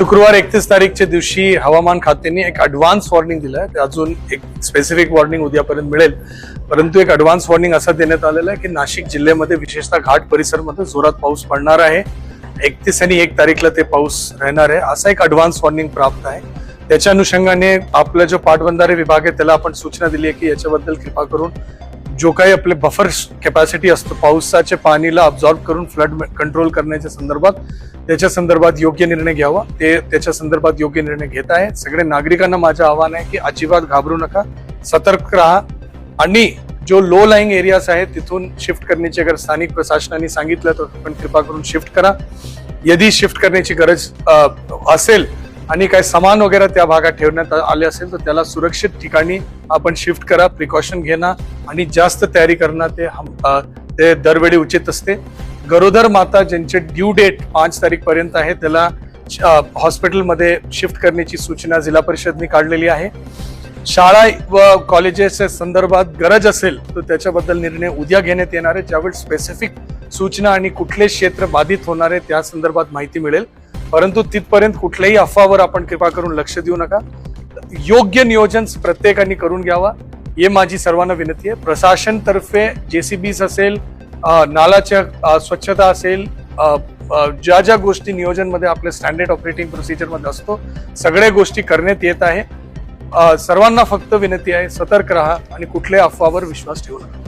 शुक्रवार 31 तारीखच्या दिवशी हवामान खात्याने एक ॲडव्हान्स वॉर्निंग दिलं आहे. अजून एक स्पेसिफिक वॉर्निंग उद्यापर्यंत मिळेल, परंतु एक ॲडव्हान्स वॉर्निंग असा देण्यात आलेला आहे की नाशिक जिल्ह्यामध्ये विशेषतः घाट परिसरामध्ये जोरात पाऊस पडणार आहे. 31 आणि 1 तारीखला ते पाऊस राहणार आहे, असा एक ॲडव्हान्स वॉर्निंग प्राप्त आहे. त्याच्या अनुषंगाने आपला जो पाटबंधारे विभाग आहे त्याला आपण सूचना दिली आहे की याच्याबद्दल कृपा करून जो काही आपले बफर कॅपॅसिटी असतो पावसाच्या पाणीला अब्झॉर्ब करून फ्लड कंट्रोल करण्याच्या संदर्भात त्याच्या संदर्भात योग्य निर्णय घ्यावा. ते त्याच्या संदर्भात योग्य निर्णय घेत आहे. सगळे नागरिकांना माझं आव्हान आहे की अजिबात घाबरू नका, सतर्क राहा आणि जो लो लाईंग एरियाज आहेत तिथून शिफ्ट करण्याची अगर स्थानिक प्रशासनाने सांगितलं तर आपण कृपा करून शिफ्ट करा. यदि शिफ्ट करण्याची गरज असेल आणि काही सामान वगैरे त्या भागात ठेवण्यात आले असेल तर त्याला सुरक्षित ठिकाणी आपण शिफ्ट करा. प्रिकॉशन घेणं आणि जास्त तयारी करणं ते दरवेळी उचित असते. गरोदर माता ज्यांचे ड्यू डेट 5 तारीख पर्यंत आहे त्याला हॉस्पिटलमध्ये शिफ्ट करण्याची सूचना जिल्हा परिषदने काढलेली आहे. शाळा व कॉलेजेसच्या संदर्भात गरज असेल तर त्याच्याबद्दल निर्णय उद्या घेण्यात येणार आहे, ज्यावेळी स्पेसिफिक सूचना आणि कुठले क्षेत्र बाधित होणार आहे त्या संदर्भात माहिती मिळेल. परंतु तिथपर्यंत कुठल्याही अफवावर आपण कृपा करून लक्ष देऊ नका. योग्य नियोजन प्रत्येकाने करून घ्यावा हे माझी सर्वांना विनंती आहे. प्रशासन तर्फे जेसीबीज असेल, नालाच्या स्वच्छता असेल, ज्या गोष्टी नियोजन मध्ये आपल्या स्टँडर्ड ऑपरेटिंग प्रोसिजर मध्ये असतो सगळ्या गोष्टी करण्यात येत आहे. सर्वांना फक्त विनंती आहे, सतर्क राहा आणि कुठल्याही अफवावर विश्वास ठेवू नका.